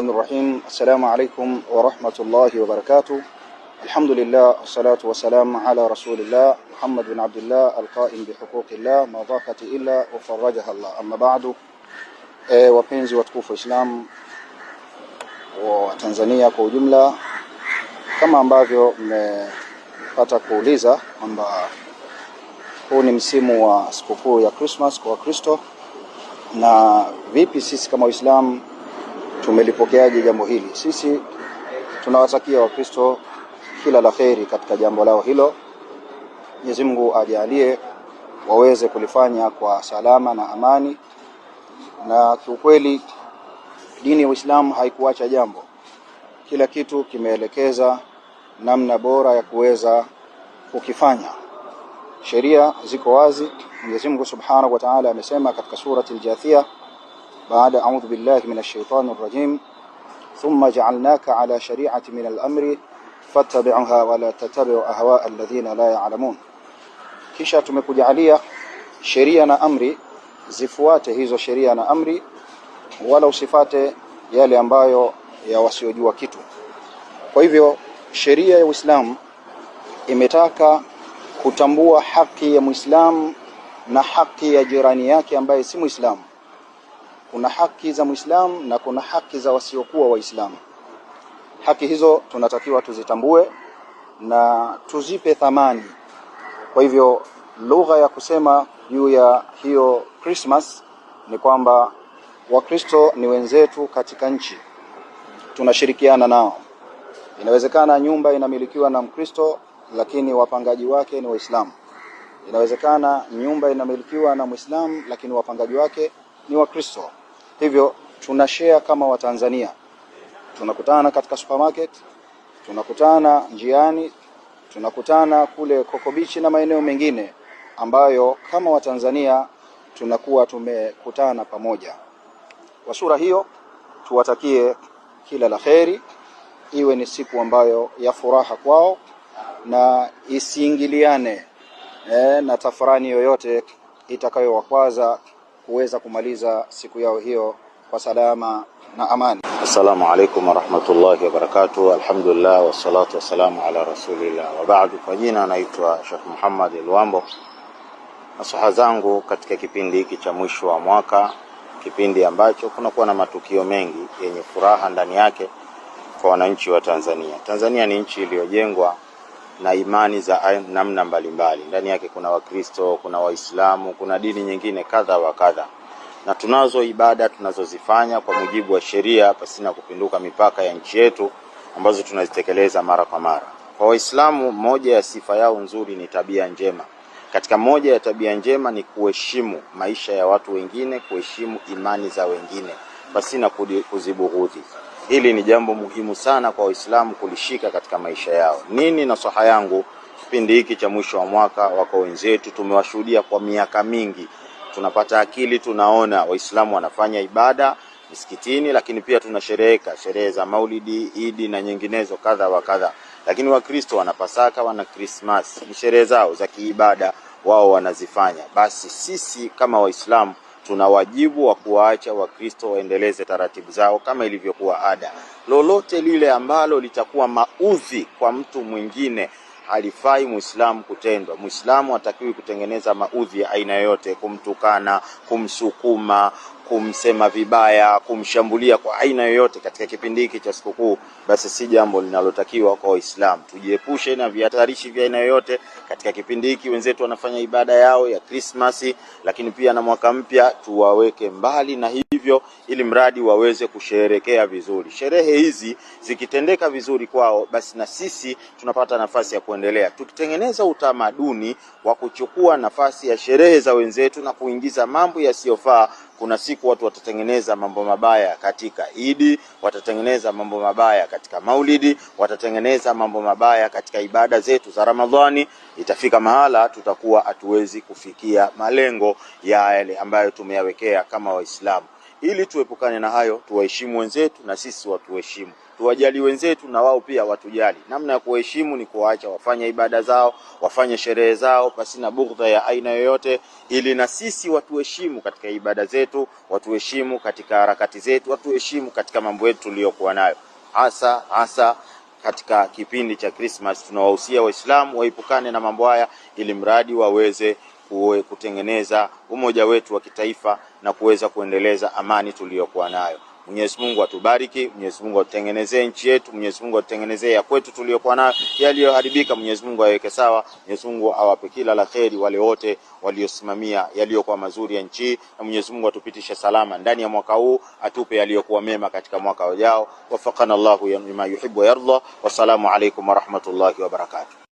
الرحيم. السلام عليكم ورحمة الله وبركاته. الحمد لله والصلاة والسلام على رسول الله محمد بن عبد الله القائم بحقوق الله ما ضاقت إلا وفرجها الله. أما بعد, wapenzi watukufu wa Islam wa Tanzania kwa ujumla, kama ambavyo mmepata kuuliza kwamba huu ni msimu wa sikukuu ya Christmas kwa Wakristo, na vipi sisi kama Waislamu tumelipokeaje jambo hili. Sisi tunawatakia Wakristo kila la kheri katika jambo lao hilo. Mwenyezi Mungu ajalie waweze kulifanya kwa salama na amani, na kiukweli dini ya Uislamu haikuacha jambo. Kila kitu kimeelekeza namna bora ya kuweza kukifanya. Sheria ziko wazi. Mwenyezi Mungu Subhanahu wa Ta'ala amesema katika surati Al-Jathiyah baada a'udhu billahi minash shaitanir rajim, thumma ja'alnaka ala shari'ati min al-amri fattabi'uha wa la tattabi'u ahwa'a alladhina la ya'lamun. Kisha tumekujalia sheria na amri, zifuate hizo sheria na amri, wala usifate yale ambayo ya wasiojua kitu. Kwa hivyo sheria ya Uislamu imetaka kutambua haki ya Muislamu na haki ya jirani yake ambaye si Muislamu. Kuna haki za Muislamu na kuna haki za wasiokuwa Waislamu. Haki hizo tunatakiwa tuzitambue na tuzipe thamani. Kwa hivyo lugha ya kusema juu ya hiyo Christmas ni kwamba Wakristo ni wenzetu katika nchi, tunashirikiana nao. Inawezekana nyumba inamilikiwa na Mkristo lakini wapangaji wake ni Waislamu. Inawezekana nyumba inamilikiwa na Muislamu lakini wapangaji wake ni Wakristo. Hivyo tunashare kama Watanzania. Tunakutana katika supermarket, tunakutana njiani, tunakutana kule Coco Beach na maeneo mengine ambayo kama Watanzania tunakuwa tumekutana pamoja. Kwa sura hiyo tuwatakie kila la kheri, iwe ni siku ambayo ya furaha kwao na isiingiliane na tafrani yoyote itakayowakwaza kuweza kumaliza siku yao hiyo kwa salama na amani. Assalamu alaikum warahmatullahi wabarakatuh. Alhamdulillah wassalatu wassalamu ala rasulillah wa ba'du. Kwa jina naitwa Sheikh Muhammad Luambo. Nasiha zangu katika kipindi hiki cha mwisho wa mwaka, kipindi ambacho kunakuwa na matukio mengi yenye furaha ndani yake kwa wananchi wa Tanzania. Tanzania ni nchi iliyojengwa na imani za namna mbalimbali. Ndani yake kuna Wakristo, kuna Waislamu, kuna dini nyingine kadha wa kadha. Na tunazo ibada tunazozifanya kwa mujibu wa sheria pasina kupinduka mipaka ya nchi yetu, ambazo tunazitekeleza mara kwa mara. Kwa Waislamu, moja ya sifa yao nzuri ni tabia njema. Katika moja ya tabia njema ni kuheshimu maisha ya watu wengine, kuheshimu imani za wengine pasina kuzibughudhi. Hili ni jambo muhimu sana kwa Waislamu kulishika katika maisha yao. Nini nasaha yangu kipindi hiki cha mwisho wa mwaka? Wako wenzetu tumewashuhudia kwa miaka mingi, tunapata akili, tunaona Waislamu wanafanya ibada misikitini, lakini pia tunashereheka sherehe za Maulidi, Idi na nyinginezo kadha wa kadha. Lakini Wakristo wana Pasaka, wana Christmas, ni sherehe zao za kiibada wao wanazifanya. Basi sisi kama Waislamu tuna wajibu wa kuwaacha Wakristo waendeleze taratibu zao kama ilivyokuwa ada. Lolote lile ambalo litakuwa maudhi kwa mtu mwingine halifai Muislamu kutendwa. Muislamu hatakiwi kutengeneza maudhi ya aina yote, kumtukana, kumsukuma, kumsema vibaya, kumshambulia kwa aina yoyote katika kipindi hiki cha sikukuu. Basi si jambo linalotakiwa kwa Waislamu. Tujiepushe na vihatarishi vya aina yoyote katika kipindi hiki. Wenzetu wanafanya ibada yao ya Christmas, lakini pia na mwaka mpya, tuwaweke mbali na hivyo ili mradi waweze kusherehekea vizuri. Sherehe hizi zikitendeka vizuri kwao, basi na sisi tunapata nafasi ya kuendelea. Tukitengeneza utamaduni wa kuchukua nafasi ya sherehe za wenzetu na kuingiza mambo yasiyofaa, kuna siku watu watatengeneza mambo mabaya katika Idi, watatengeneza mambo mabaya katika Maulidi, watatengeneza mambo mabaya katika ibada zetu za Ramadhani. Itafika mahala tutakuwa hatuwezi kufikia malengo ya yale ambayo tumeyawekea kama Waislamu. Ili tuepukane na hayo, tuwaheshimu wenzetu na sisi watuheshimu. Tuwajali wenzetu na wao pia watujali. Namna ya kuheshimu ni kuwaacha wafanye ibada zao, wafanye sherehe zao pasina bughdha ya aina yoyote, ili na sisi watuheshimu katika ibada zetu, watuheshimu katika harakati zetu, watuheshimu katika mambo yetu tuliyokuwa nayo. Hasa katika kipindi cha Christmas tunawahusia Waislamu waepukane na mambo haya, ili mradi waweze kutengeneza umoja wetu wa kitaifa na kuweza kuendeleza amani tuliyokuwa nayo. Mwenyezi Mungu atubariki, Mwenyezi Mungu atutengenezee nchi yetu, Mwenyezi Mungu atutengenezee ya kwetu tuliyokuwa nayo, yaliyoharibika Mwenyezi Mungu aweke sawa. Mwenyezi Mungu awape kila la kheri wale wote waliosimamia yaliyokuwa mazuri ya nchi, na Mwenyezi Mungu atupitishe salama ndani ya mwaka huu, atupe yaliyokuwa mema katika mwaka ujao. Wafaqana Allahu lima yuhibbu wa yarda. Wassalamu alaykum wa rahmatullahi wa barakatuh.